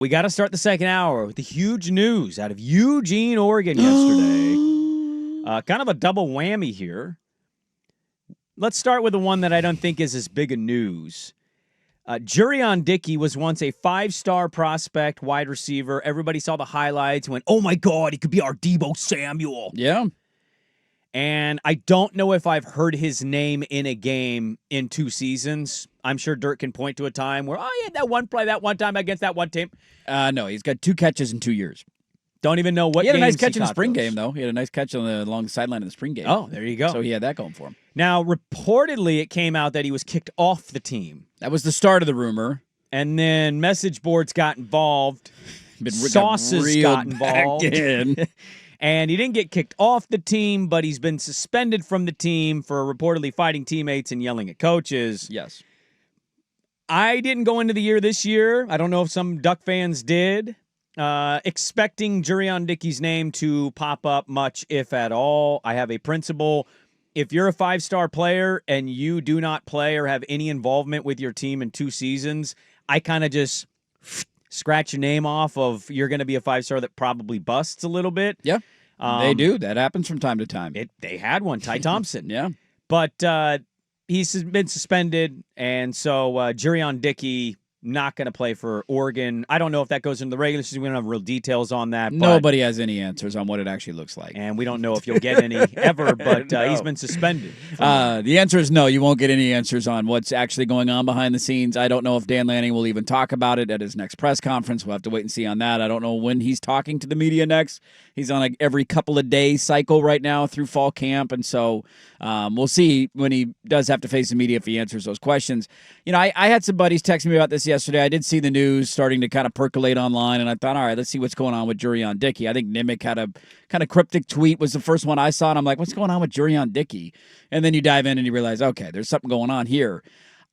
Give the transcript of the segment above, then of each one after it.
We got to start the second hour with the huge news out of Eugene, Oregon yesterday. Kind of a double whammy here. Let's start with the one that I don't think is as big a news. Jurion Dicki was once a 5-star prospect wide receiver. Everybody saw the highlights and went, oh my God, he could be our Deebo Samuel. Yeah. And I don't know if I've heard his name in a game in 2 seasons. I'm sure Dirk can point to a time where, he had that one play that one time against that one team. No, he's got 2 catches in 2 years. Don't even know what. He had a nice catch in the caught spring those. game, though. He had a nice catch along the sideline of the spring game. Oh, there you go. So he had that going for him. Now, reportedly, it came out that he was kicked off the team. That was the start of the rumor. And then message boards got involved. Sauces got involved. And he didn't get kicked off the team, but he's been suspended from the team for reportedly fighting teammates and yelling at coaches. Yes. I didn't go into the year this year. I don't know if some Duck fans did. Expecting Jurion Dicki's name to pop up much, if at all. I have a principle. If you're a 5-star player and you do not play or have any involvement with your team in 2 seasons, I kind of just scratch your name off of you're going to be a 5-star that probably busts a little bit. Yeah, they do. That happens from time to time. They had one, Ty Thompson. Yeah. But he's been suspended, and so Jurion Dicki not going to play for Oregon. I don't know if that goes into the regular season. We don't have real details on that. Nobody has any answers on what it actually looks like. And we don't know if you'll get any ever, but no. He's been suspended. The answer is no. You won't get any answers on what's actually going on behind the scenes. I don't know if Dan Lanning will even talk about it at his next press conference. We'll have to wait and see on that. I don't know when he's talking to the media next. He's on every couple of days cycle right now through fall camp, and so we'll see when he does have to face the media if he answers those questions. You know, I had some buddies text me about this yesterday. I did see the news starting to kind of percolate online, and I thought, all right, let's see what's going on with Jurion Dicki. I think Nimick had a kind of cryptic tweet, was the first one I saw, and I'm like, what's going on with Jurion Dicki? And then you dive in and you realize, okay, there's something going on here.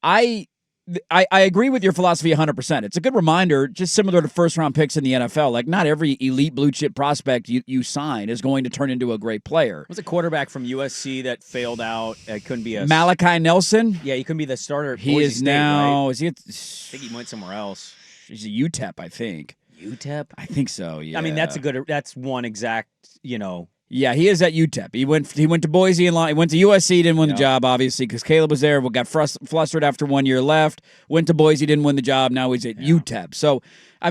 I agree with your philosophy 100%. It's a good reminder, just similar to first-round picks in the NFL. Like, not every elite blue-chip prospect you sign is going to turn into a great player. Was a quarterback from USC that failed out. It couldn't be a Malachi Nelson? Yeah, he couldn't be the starter at He Boise is State, now. right? Is he? I think he went somewhere else. He's a UTEP, I think. UTEP? I think so. Yeah. I mean, that's one exact. Yeah, he is at UTEP. He went to Boise and he went to USC, didn't win the job, obviously, because Caleb was there. Got flustered after 1 year left. Went to Boise, didn't win the job. Now he's at UTEP. So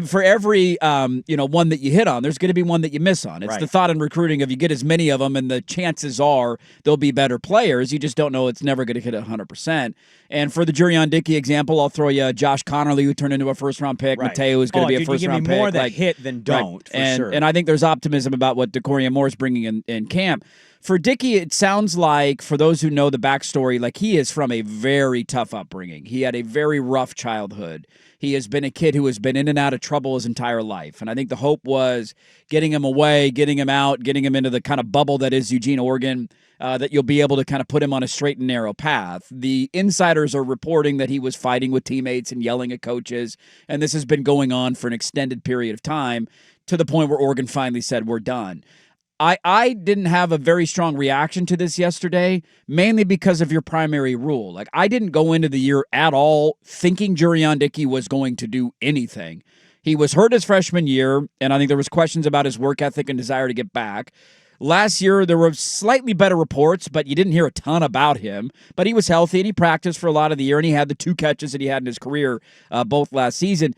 for every one that you hit on, there's going to be one that you miss on. It's the thought in recruiting of you get as many of them, and the chances are they'll be better players. You just don't know it's never going to hit 100%. And for the Jurion Dicki example, I'll throw you Josh Connerly, who turned into a first-round pick. Right. Mateo, who's going to be a first-round pick. Give me more that hit than don't, for sure. And I think there's optimism about what DeCorian Moore is bringing in camp. For Dicki, it sounds like, for those who know the backstory, like he is from a very tough upbringing. He had a very rough childhood. He has been a kid who has been in and out of trouble his entire life. And I think the hope was getting him away, getting him out, getting him into the kind of bubble that is Eugene, Oregon, that you'll be able to kind of put him on a straight and narrow path. The insiders are reporting that he was fighting with teammates and yelling at coaches, and this has been going on for an extended period of time to the point where Oregon finally said, we're done. I didn't have a very strong reaction to this yesterday, mainly because of your primary rule. Like, I didn't go into the year at all thinking Jurion Dicki was going to do anything. He was hurt his freshman year, and I think there was questions about his work ethic and desire to get back. Last year, there were slightly better reports, but you didn't hear a ton about him. But he was healthy, and he practiced for a lot of the year, and he had the 2 catches that he had in his career both last season.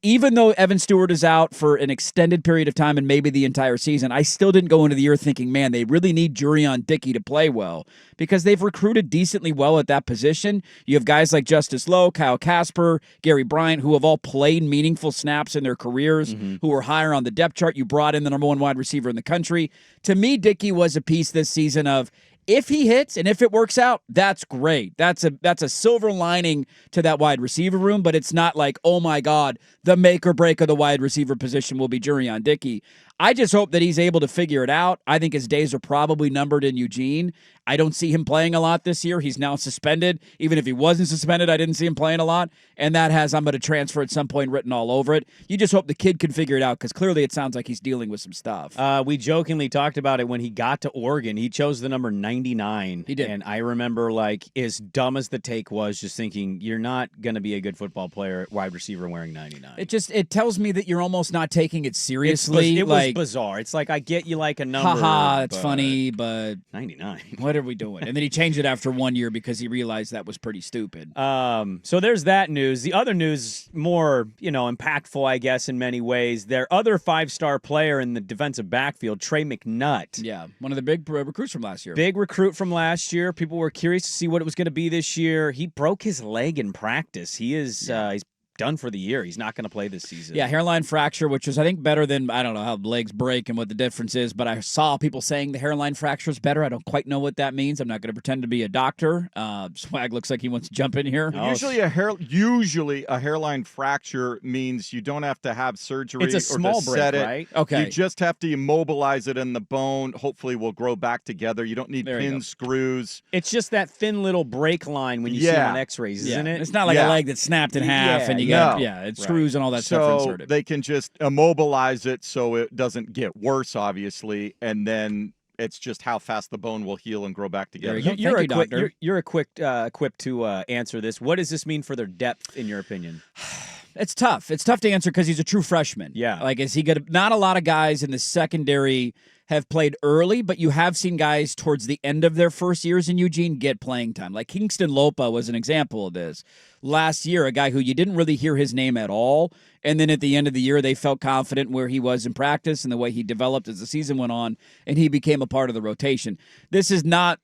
Even though Evan Stewart is out for an extended period of time and maybe the entire season, I still didn't go into the year thinking, man, they really need Jurion Dicki to play well, because they've recruited decently well at that position. You have guys like Justice Lowe, Kyle Casper, Gary Bryant, who have all played meaningful snaps in their careers, who are higher on the depth chart. You brought in the number 1 wide receiver in the country. To me, Dicki was a piece this season of, if he hits and if it works out, that's great. That's a silver lining to that wide receiver room, but it's not like, oh my God, the make or break of the wide receiver position will be Jurion Dicki. I just hope that he's able to figure it out. I think his days are probably numbered in Eugene. I don't see him playing a lot this year. He's now suspended. Even if he wasn't suspended, I didn't see him playing a lot. And that has, I'm going to transfer at some point, written all over it. You just hope the kid can figure it out, because clearly it sounds like he's dealing with some stuff. We jokingly talked about it when he got to Oregon. He chose the number 19 99. He did. And I remember, like, as dumb as the take was, just thinking, you're not going to be a good football player, wide receiver wearing 99. It tells me that you're almost not taking it seriously. It was bizarre. It's like, I get you like a number. Haha, it's funny, but 99. What are we doing? And then he changed it after 1 year because he realized that was pretty stupid. So there's that news. The other news, more, impactful, I guess, in many ways. Their other 5-star player in the defensive backfield, Trey McNut. Yeah, one of the big recruits from last year. Big recruit from last year. People were curious to see what it was going to be this year. He broke his leg in practice. He is he's done for the year. He's not going to play this season. Yeah, hairline fracture, which is, I think, better than, I don't know how legs break and what the difference is, but I saw people saying the hairline fracture is better. I don't quite know what that means. I'm not going to pretend to be a doctor. Swag looks like he wants to jump in here. Usually a hairline fracture means you don't have to have surgery. It's a small break, set it. right? Okay. You just have to immobilize it, and the bone hopefully will grow back together. You don't need pin screws. It's just that thin little break line when you see it on x-rays, isn't it? It's not like a leg that's snapped in half and you got, it's screws and all that stuff inserted. So they can just immobilize it so it doesn't get worse, obviously, and then it's just how fast the bone will heal and grow back together. You're equipped to answer this. What does this mean for their depth, in your opinion? It's tough. It's tough to answer because he's a true freshman. Yeah. Like, is he good? Not a lot of guys in the secondary have played early, but you have seen guys towards the end of their first years in Eugene get playing time. Like Kingston Lopa was an example of this. Last year, a guy who you didn't really hear his name at all, and then at the end of the year, they felt confident where he was in practice and the way he developed as the season went on, and he became a part of the rotation. This is not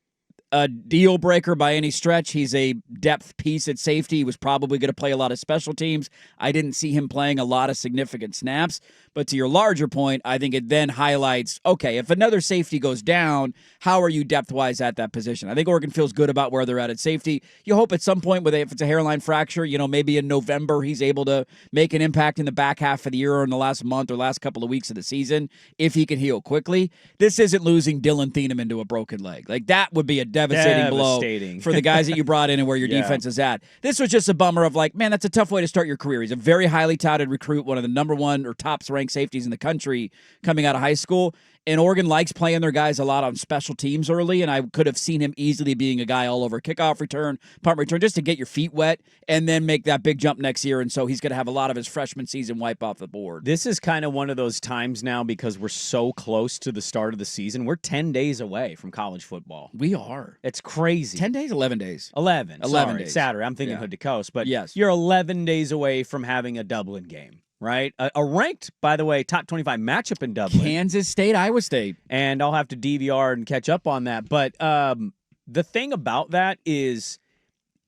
a deal breaker by any stretch. He's a depth piece at safety. He was probably going to play a lot of special teams. I didn't see him playing a lot of significant snaps. But to your larger point, I think it then highlights, okay, if another safety goes down, how are you depth-wise at that position? I think Oregon feels good about where they're at safety. You hope at some point, if it's a hairline fracture, maybe in November he's able to make an impact in the back half of the year or in the last month or last couple of weeks of the season if he can heal quickly. This isn't losing Dylan Thieneman to a broken leg. Like, that would be a devastating blow for the guys that you brought in and where your defense is at. This was just a bummer of like, man, that's a tough way to start your career. He's a very highly touted recruit, one of the number one or top-ranked safeties in the country coming out of high school. And Oregon likes playing their guys a lot on special teams early, and I could have seen him easily being a guy all over kickoff return, punt return, just to get your feet wet and then make that big jump next year. And so he's going to have a lot of his freshman season wipe off the board. This is kind of one of those times now because we're so close to the start of the season. We're 10 days away from college football. We are. It's crazy. 10 days, 11 days. 11 days. Saturday. I'm thinking hood to coast. But you're 11 days away from having a Dublin game. Right? A ranked, by the way, top 25 matchup in Dublin. Kansas State, Iowa State. And I'll have to DVR and catch up on that. But the thing about that is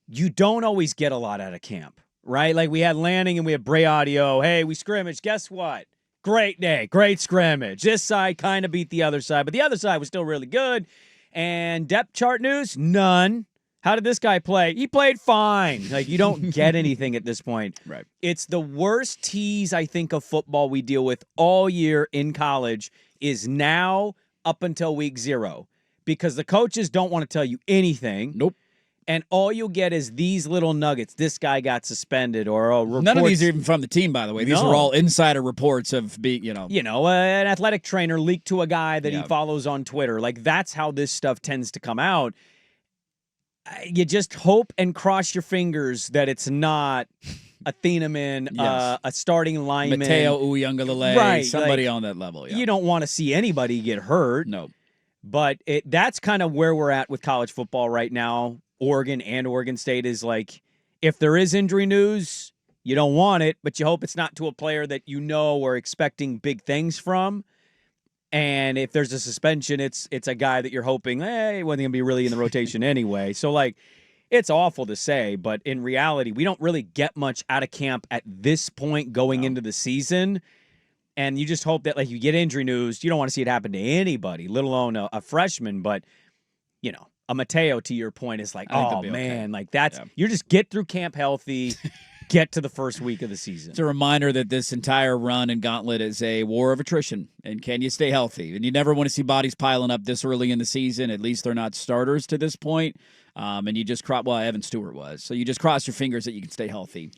you don't always get a lot out of camp, right? Like we had Lanning and we had Bray Audio. Hey, we scrimmaged. Guess what? Great day. Great scrimmage. This side kind of beat the other side, but the other side was still really good. And depth chart news? None. How did this guy play? He played fine. Like, you don't get anything at this point. Right. It's the worst tease, I think, of football we deal with all year in college is now up until week 0 because the coaches don't want to tell you anything. Nope. And all you'll get is these little nuggets. This guy got suspended or reports. None of these are even from the team, by the way. These are all insider reports of being, an athletic trainer leaked to a guy that he follows on Twitter. Like, that's how this stuff tends to come out. You just hope and cross your fingers that it's not a Thieneman, a starting lineman. Mateo Uyunglele, right, somebody on that level. Yeah. You don't want to see anybody get hurt. No. But that's kind of where we're at with college football right now. Oregon and Oregon State is like, if there is injury news, you don't want it, but you hope it's not to a player that you know are expecting big things from. And if there's a suspension, it's a guy that you're hoping, he wasn't going to be really in the rotation anyway. So, like, it's awful to say, but in reality, we don't really get much out of camp at this point going into the season. And you just hope that, like, you get injury news. You don't want to see it happen to anybody, let alone a freshman. But, a Mateo, to your point, is like, oh, man, okay. Like, that's you just get through camp healthy. Get to the first week of the season. It's a reminder that this entire run and gauntlet is a war of attrition. And can you stay healthy? And you never want to see bodies piling up this early in the season. At least they're not starters to this point. And you just Evan Stewart was. So you just cross your fingers that you can stay healthy.